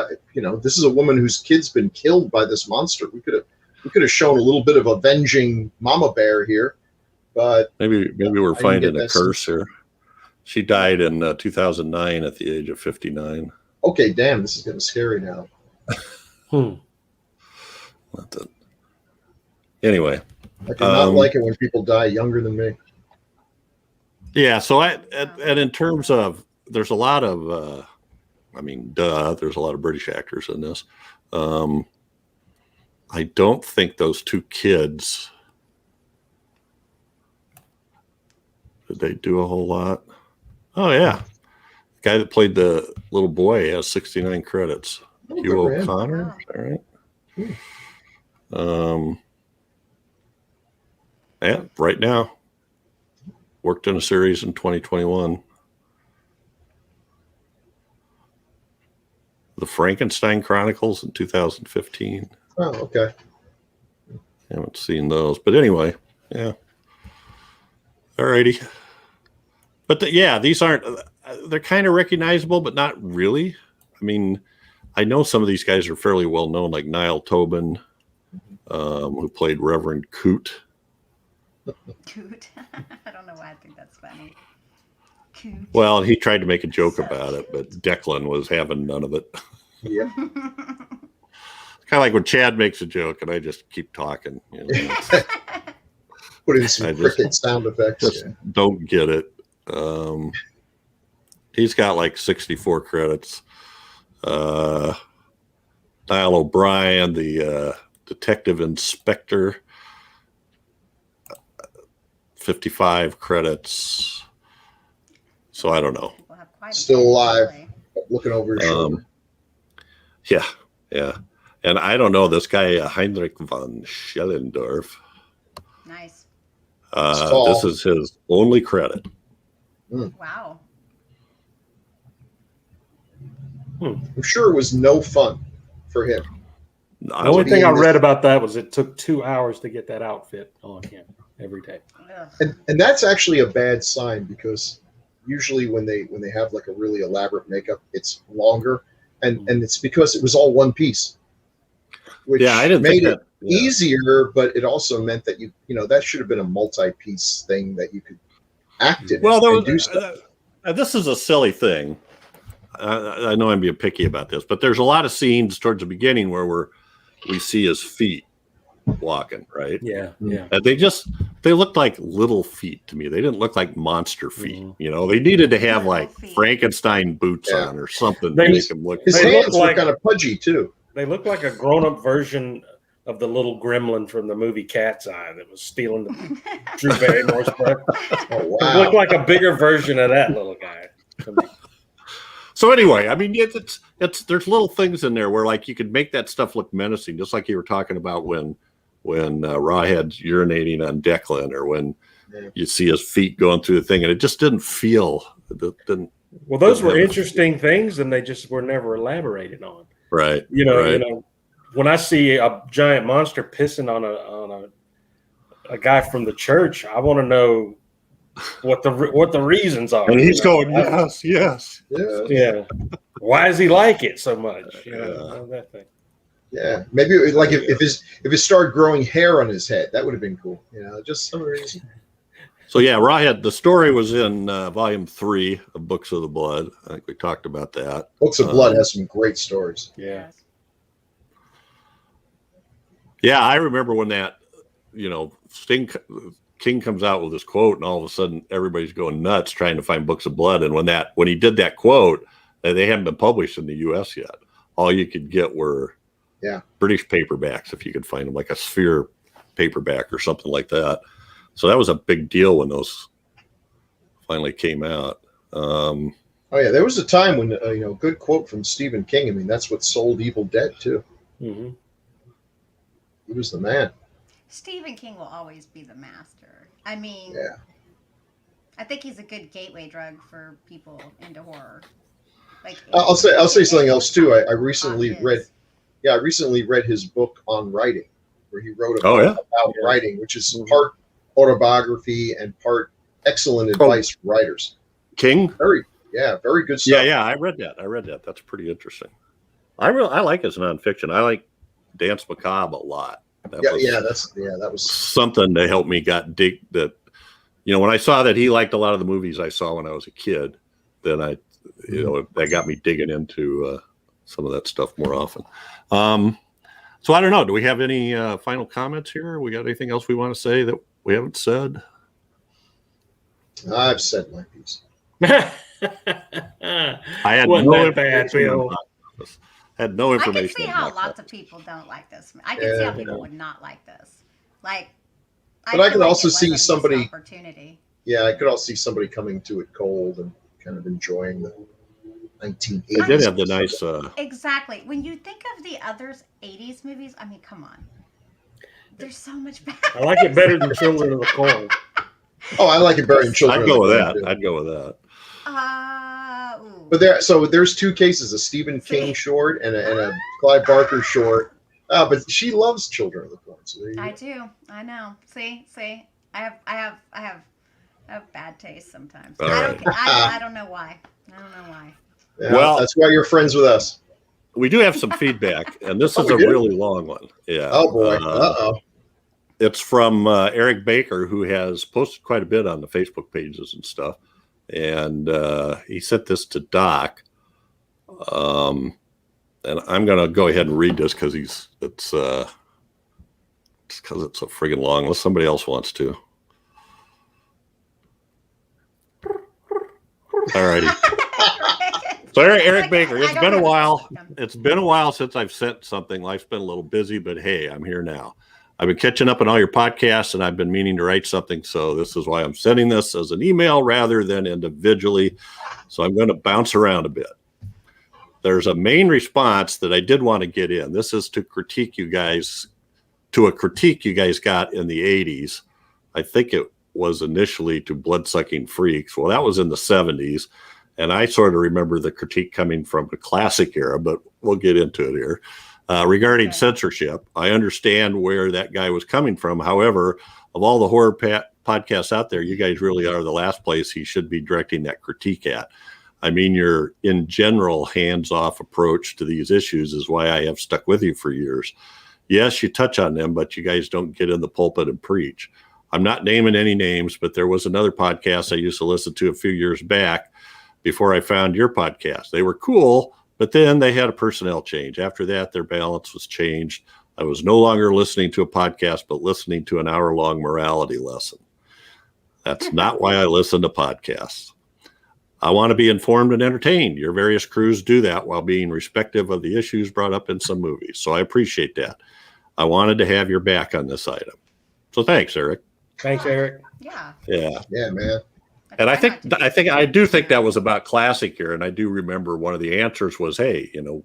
This is a woman whose kid's been killed by this monster. We could have shown a little bit of avenging Mama Bear here, but maybe we're finding a curse here. She died in 2009 at the age of 59. Okay, damn, this is getting scary now. Anyway, I do not like it when people die younger than me. Yeah, so and in terms of, there's a lot of, there's a lot of British actors in this. I don't think those 2 kids, did they do a whole lot? Oh, yeah. The guy that played the little boy has 69 credits. Hugh O'Connor, all right. Yeah, right now. Worked in a series in 2021. The Frankenstein Chronicles in 2015. Oh, okay. Haven't seen those. But anyway, yeah. All righty. But these aren't, they're kind of recognizable, but not really. I mean, I know some of these guys are fairly well known, like Niall Toibin, who played Reverend Coot. Coot. I don't know why I think that's funny. Coot. Well, he tried to make a joke about it, but Declan was having none of it. Yeah. It's kind of like when Chad makes a joke and I just keep talking. Put in some cricket sound effects. Just don't get it. He's got like 64 credits. Niall O'Brien, the detective inspector, 55 credits. So I don't know. Still alive, looking over his shoulder. Yeah. And I don't know this guy, Heinrich von Schellendorf. Nice. This is his only credit. Wow. I'm sure it was no fun for him. The only thing I read about that was it took 2 hours to get that outfit on him every day. And that's actually a bad sign, because usually when they have like a really elaborate makeup, it's longer, and it's because it was all one piece, which I didn't made think it that, yeah. easier, but it also meant that you know that should have been a multi-piece thing that you could act in Well, and do stuff. this is a silly thing. I know I'm being picky about this, but there's a lot of scenes towards the beginning where we see his feet walking, right? Yeah. And they looked like little feet to me. They didn't look like monster feet. Mhm. You know, they needed to have Little like feet. Frankenstein boots Yeah. on or something They- to make him look. His They hands look were like- kind of pudgy too. They look like a grown-up version of the little gremlin from the movie Cat's Eye that was stealing the Drew Barrymore's breath. Oh It wow! looked like a bigger version of that little guy to me. So anyway, I mean, it's there's little things in there where like you could make that stuff look menacing, just like you were talking about when Rawhead's urinating on Declan, or when you see his feet going through the thing, and it just didn't feel. Well, those were Yeah. interesting things, and they just were never elaborated on. Right. You know, Right. when I see a giant monster pissing on a guy from the church, I want to know what the reasons are. And he's you know? going, yes. Yeah. Why does he like it so much? You know, Yeah. that thing. Yeah, maybe like if it started growing hair on his head, that would have been cool. You know, just some reason. So yeah, Rawhead. The story was in volume 3 of Books of the Blood. I think we talked about that. Books of Blood has some great stories. Yeah. Yeah, I remember when that, King comes out with this quote, and all of a sudden everybody's going nuts trying to find Books of Blood. And when he did that quote, they hadn't been published in the U.S. yet. All you could get were British paperbacks, if you could find them, like a Sphere paperback or something like that. So that was a big deal when those finally came out. Oh yeah, there was a time when good quote from Stephen King. I mean, that's what sold Evil Dead too. Mm-hmm. He was the man. Stephen King will always be the master. I mean, Yeah. I think he's a good gateway drug for people into horror. Like, I'll say something else too. I recently his. read his book on writing, where he wrote Oh, about Yeah. writing, which is part autobiography and part excellent advice for writers. King? Very good stuff. Yeah, I read that. That's pretty interesting. I like his nonfiction. I like Dance Macabre a lot. That was something that helped me dig that. When I saw that he liked a lot of the movies I saw when I was a kid, then that got me digging into some of that stuff more often. So I don't know. Do we have any final comments here? We got anything else we want to say that we haven't said? I've said my piece. I had Wasn't no that bad, information Bill? about this. Had no I information. can see how about lots that. of people don't like this. I can see how people would not like this. Like, But I feel could like also it see was a missed somebody- opportunity. Yeah, I could also see somebody coming to it cold and kind of enjoying the 1980s. It did have the nice. Exactly. When you think of the others 80s movies, I mean, come on. There's so much better. I like it better than Children of the Corn. Oh, I like it better than Children. I'd go of with the that. Corn, too. I'd go with that. Ooh. But there's two cases: a Stephen King short and a Clive Barker short. But she loves Children of the Corn. So there you I go. do. I know. See. I have bad taste sometimes. All I right. don't know why. I don't know why. Yeah, Well- that's why you're friends with us. We do have some feedback, and this Oh, is we a do? really long one. Yeah. Oh boy. Uh-oh. It's from Eric Baker, who has posted quite a bit on the Facebook pages and stuff. And he sent this to Doc. And I'm going to go ahead and read this because it's because it's so friggin' long, unless somebody else wants to. All righty. So Eric Baker, it's been a while. It's been a while since I've sent something. Life's been a little busy, but hey, I'm here now. I've been catching up on all your podcasts, and I've been meaning to write something. So this is why I'm sending this as an email rather than individually. So I'm going to bounce around a bit. There's a main response that I did want to get in. This is to critique you guys, to a critique you guys got in the 80s. I think it was initially to Bloodsucking Freaks. Well, that was in the 70s. And I sort of remember the critique coming from the classic era, but we'll get into it here. Regarding censorship, I understand where that guy was coming from. However, of all the horror podcasts out there, you guys really are the last place he should be directing that critique at. I mean, your in general hands-off approach to these issues is why I have stuck with you for years. Yes, you touch on them, but you guys don't get in the pulpit and preach. I'm not naming any names, but there was another podcast I used to listen to a few years back before I found your podcast. They were cool, but then they had a personnel change. After that, their balance was changed. I was no longer listening to a podcast, but listening to an hour-long morality lesson. That's not why I listen to podcasts. I want to be informed and entertained. Your various crews do that while being respectful of the issues brought up in some movies. So I appreciate that. I wanted to have your back on this item. So thanks, Eric. Thanks, Eric. Yeah. Yeah. Yeah, man. And I do think that was about classic here. And I do remember one of the answers was, hey, you know,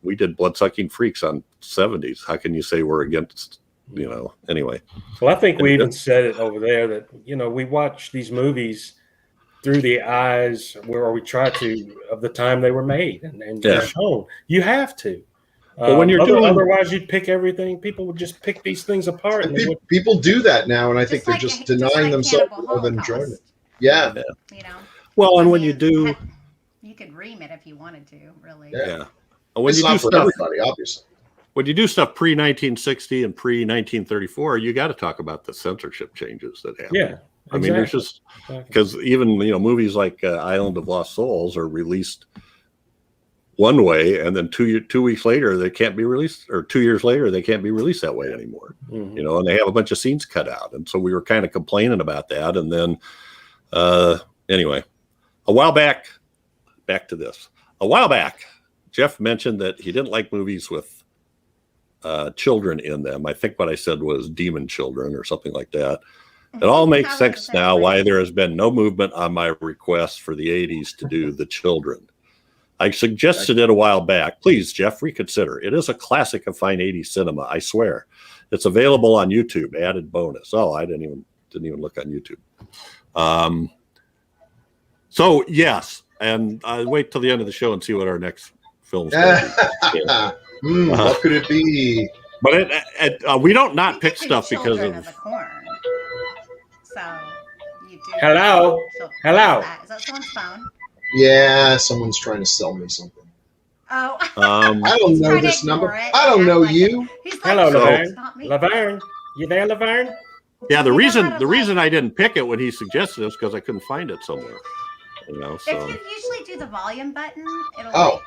we did Bloodsucking Freaks on 70s. How can you say we're against, you know, anyway. Well, I think we even said it over there that, you know, we watch these movies through the eyes where we try to of the time they were made and they're shown. You have to. But when you're otherwise, you'd pick everything. People would just pick these things apart. And people do that now, and I think they're just denying themselves all the enjoyment. Yeah. You know. Well, and when you do, you could ream it if you wanted to, really. Yeah. When it's you not do for stuff, everybody, obviously. when you do stuff pre-1960 and pre-1934, you got to talk about the censorship changes that happen. Yeah. I mean, there's just because even, you know, movies like Island of Lost Souls are released one way, and then 2 weeks later they can't be released, or 2 years later they can't be released that way anymore. Mm-hmm. You know, and they have a bunch of scenes cut out, and so we were kind of complaining about that. And then, anyway, a while back to this. A while back, Jeff mentioned that he didn't like movies with children in them. I think what I said was demon children or something like that. It all makes sense now why there has been no movement on my request for the 80s to do the children. I suggested it a while back. Please, Jeff, reconsider. It is a classic of fine 80s cinema, I swear. It's available on YouTube, added bonus. Oh, I didn't even look on YouTube. So, yes, and I'll wait till the end of the show and see what our next film is going to be. What could it be? But we don't not pick stuff because of the corn. So you do. Hello. Hello. Is that someone's phone? Yeah, someone's trying to sell me something. Oh. I don't know this number. I don't know you. He's like, hello, Laverne. Laverne. You there, Laverne? Yeah, the reason I didn't pick it when he suggested it is because I couldn't find it somewhere. You know, so. If you usually do the volume button, it'll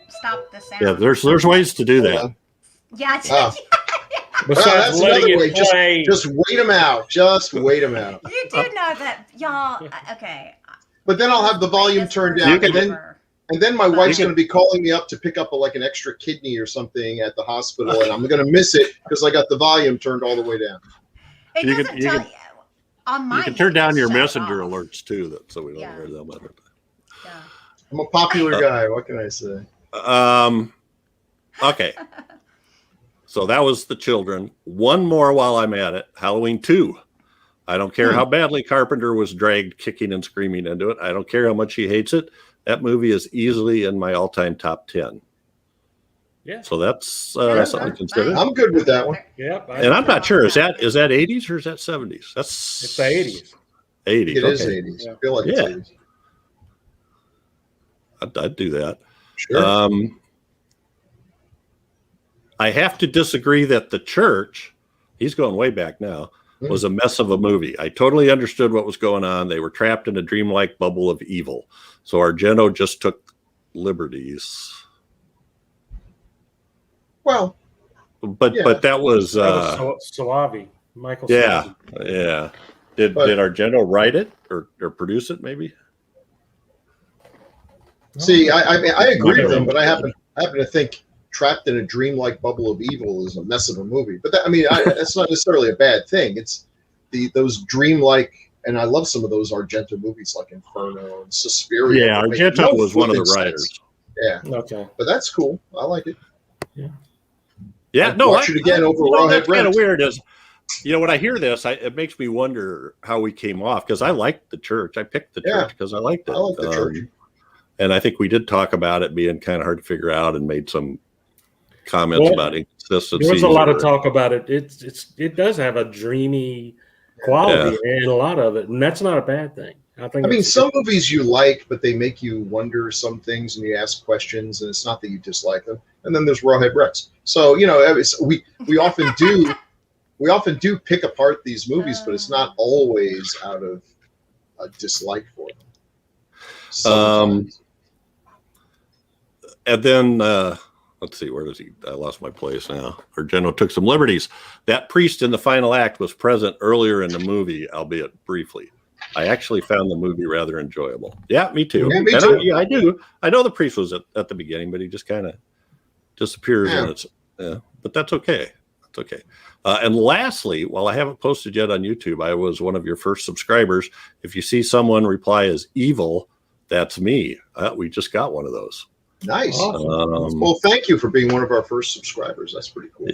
stop the sound. Yeah, there's ways to do that. Yeah. Besides letting it play. Just wait them out. Just wait them out. You do know that, y'all. Okay. But then I'll have the volume turned down, and then my wife's going to be calling me up to pick up an extra kidney or something at the hospital, and I'm going to miss it because I got the volume turned all the way down. It doesn't tell you. On mine, you can turn down your messenger alerts too, so we don't hear them. Yeah. I'm a popular guy. What can I say? Okay. So that was the children. One more while I'm at it. Halloween 2. I don't care how badly Carpenter was dragged kicking and screaming into it. I don't care how much he hates it. That movie is easily in my all-time top 10. Yeah. So that's something to consider. I'm good with that one. Yep. And I'm not sure. Is that 80s or is that 70s? It's the 80s. 80s. It is 80s. I feel like it's 80s. I'd do that. Sure. I have to disagree that The Church, he's going way back now, was a mess of a movie. I totally understood what was going on. They were trapped in a dreamlike bubble of evil. So Argento just took liberties. Well, but that was Suave. Michael. Yeah, Suave. yeah. Did Argento write it or produce it? Maybe. See, I agree with him, but I happen to think Trapped in a Dreamlike Bubble of Evil is a mess of a movie. But that's not necessarily a bad thing. It's those dreamlike, and I love some of those Argento movies like Inferno and Suspiria. Yeah, Argento was one of the writers. Yeah. Okay. But that's cool. I like it. Yeah. Yeah. I'd watch it again over Rawhead Rex. Kind of weird is, when I hear this, it makes me wonder how we came off because I liked The Church. I picked The Church because I liked it. I like The Church. And I think we did talk about it being kind of hard to figure out and made some comments about inconsistency. There was a lot of talk about it. It does have a dreamy quality and a lot of it, and that's not a bad thing. I mean, some movies you like, but they make you wonder some things, and you ask questions, and it's not that you dislike them. And then there's Rawhead Rex. So we often do pick apart these movies, but it's not always out of a dislike for them. Sometimes. And then let's see, where does he? I lost my place now. Argento took some liberties. That priest in the final act was present earlier in the movie, albeit briefly. I actually found the movie rather enjoyable. Yeah, me too. Yeah, me too. I do. I know the priest was at the beginning, but he just kind of disappears. Yeah. But that's okay. That's okay. And lastly, while I haven't posted yet on YouTube, I was one of your first subscribers. If you see someone reply as evil, that's me. We just got one of those. Nice. Well, thank you for being one of our first subscribers. That's pretty cool.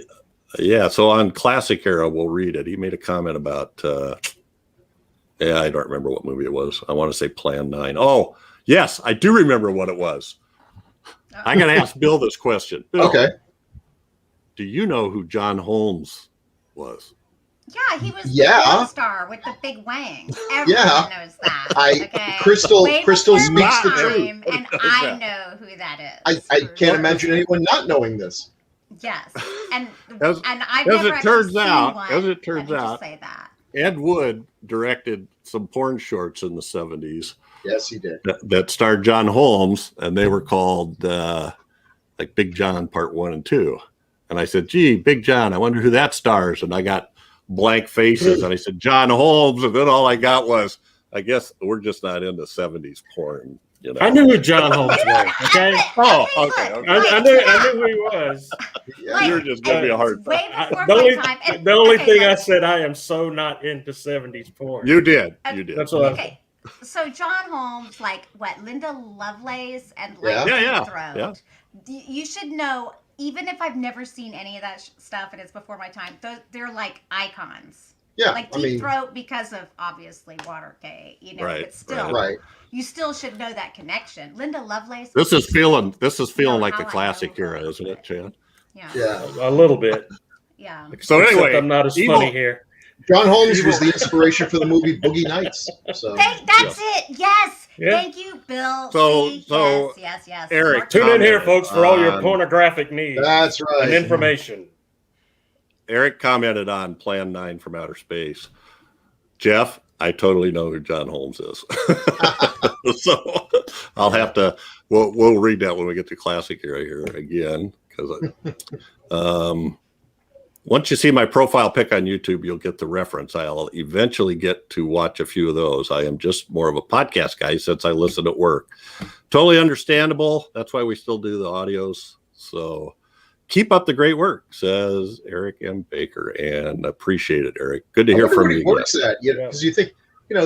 Yeah. So on Classic Era, we'll read it. He made a comment about... I don't remember what movie it was. I want to say Plan 9. Oh, yes, I do remember what it was. I got to ask Bill this question. Bill, okay. Do you know who John Holmes was? Yeah, he was the porn star with the big wang. Everyone knows that. Crystal speaks the truth. And I know who that is. I can't imagine anyone not knowing this. Yes. And as I've never it turns seen out, one. as it turns out, say that. Ed Wood directed some porn shorts in the 70s. Yes, he did. That starred John Holmes, and they were called like Big John Part 1 and 2. And I said, gee, Big John, I wonder who that stars. And I got blank faces, and I said, John Holmes. And then all I got was, I guess we're just not into 70s porn. You know? I knew who John Holmes was. Okay. Okay. I knew who he was. Like, You're just giving me a hard time. Way before my time. The only thing I said, I am so not into 70s porn. You did. You did. That's what okay. So John Holmes, like what, Linda Lovelace and Throat. You should know, even if I've never seen any of that stuff and it's before my time, they're like icons. Yeah, like Deep Throat because of obviously Watergate, but still, you still should know that connection. Linda Lovelace. This is feeling like the classic era, isn't it, Chad? Yeah, a little bit. Yeah. So anyway, I'm not as funny here. John Holmes was the inspiration for the movie Boogie Nights. So that's it. Yes. Yeah. Thank you, Bill. So yes. Eric, tune in here, folks, for all your pornographic needs. That's right. And information. Eric commented on Plan 9 from Outer Space. Jeff, I totally know who John Holmes is. So I'll have to, we'll read that when we get to Classic Era here again. Because once you see my profile pic on YouTube, you'll get the reference. I'll eventually get to watch a few of those. I am just more of a podcast guy since I listen at work. Totally understandable. That's why we still do the audios. So keep up the great work, says Eric M. Baker, and appreciate it, Eric. Good to hear from you. Works at, because you think,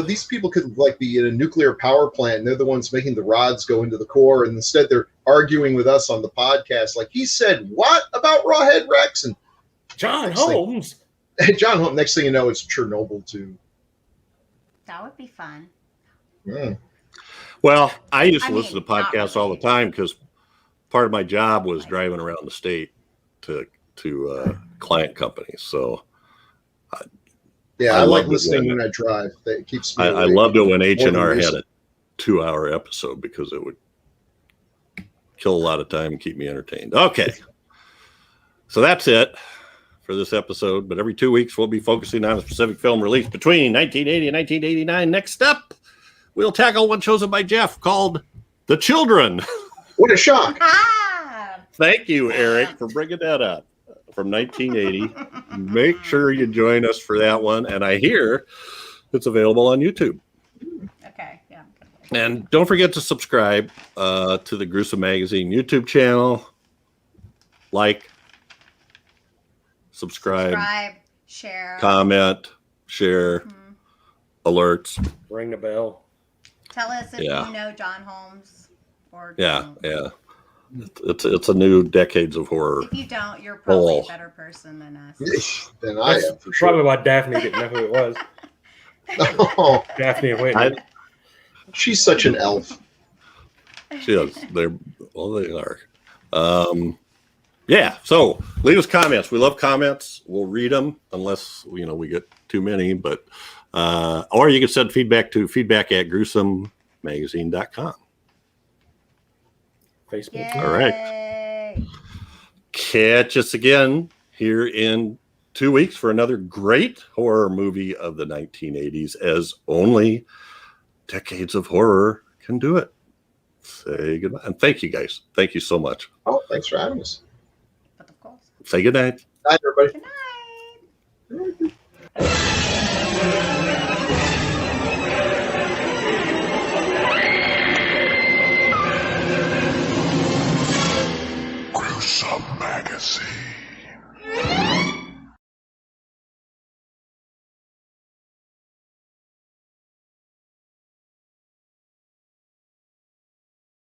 these people could be in a nuclear power plant, and they're the ones making the rods go into the core, and instead they're arguing with us on the podcast. Like, he said what about Rawhead Rex? And John Holmes. John Holmes. Next thing you know, it's Chernobyl too. That would be fun. Yeah. Well, I used to listen to podcasts all the time because part of my job was driving around the state to client companies. So, I like listening when I drive. It keeps me. I loved it when H&R had a 2-hour episode because it would kill a lot of time and keep me entertained. Okay, so that's it for this episode. But every 2 weeks we'll be focusing on a specific film released between 1980 and 1989. Next up, we'll tackle one chosen by Jeff called "The Children." What a shock! Thank you, Eric, for bringing that up. From 1980. Make sure you join us for that one. And I hear it's available on YouTube. Okay, yeah. And don't forget to subscribe to the Gruesome Magazine YouTube channel. Subscribe, share, comment, share, alerts. Ring the bell. Tell us if you know John Holmes or don't. Yeah. It's a new decades of horror. If you don't, you're probably a better person than us. Than I am, for sure. Probably why Daphne didn't know who it was. Daphne and Whitney. She's such an elf. She is. They are. So leave us comments. We love comments. We'll read them unless we get too many, but or you can send feedback to feedback@gruesomemagazine.com. Facebook. Yay. All right. Catch us again here in 2 weeks for another great horror movie of the 1980s, as only decades of horror can do it. Say goodbye. And thank you, guys. Thank you so much. Oh, thanks for having us. But of course. Say good night. Bye, everybody. Good night.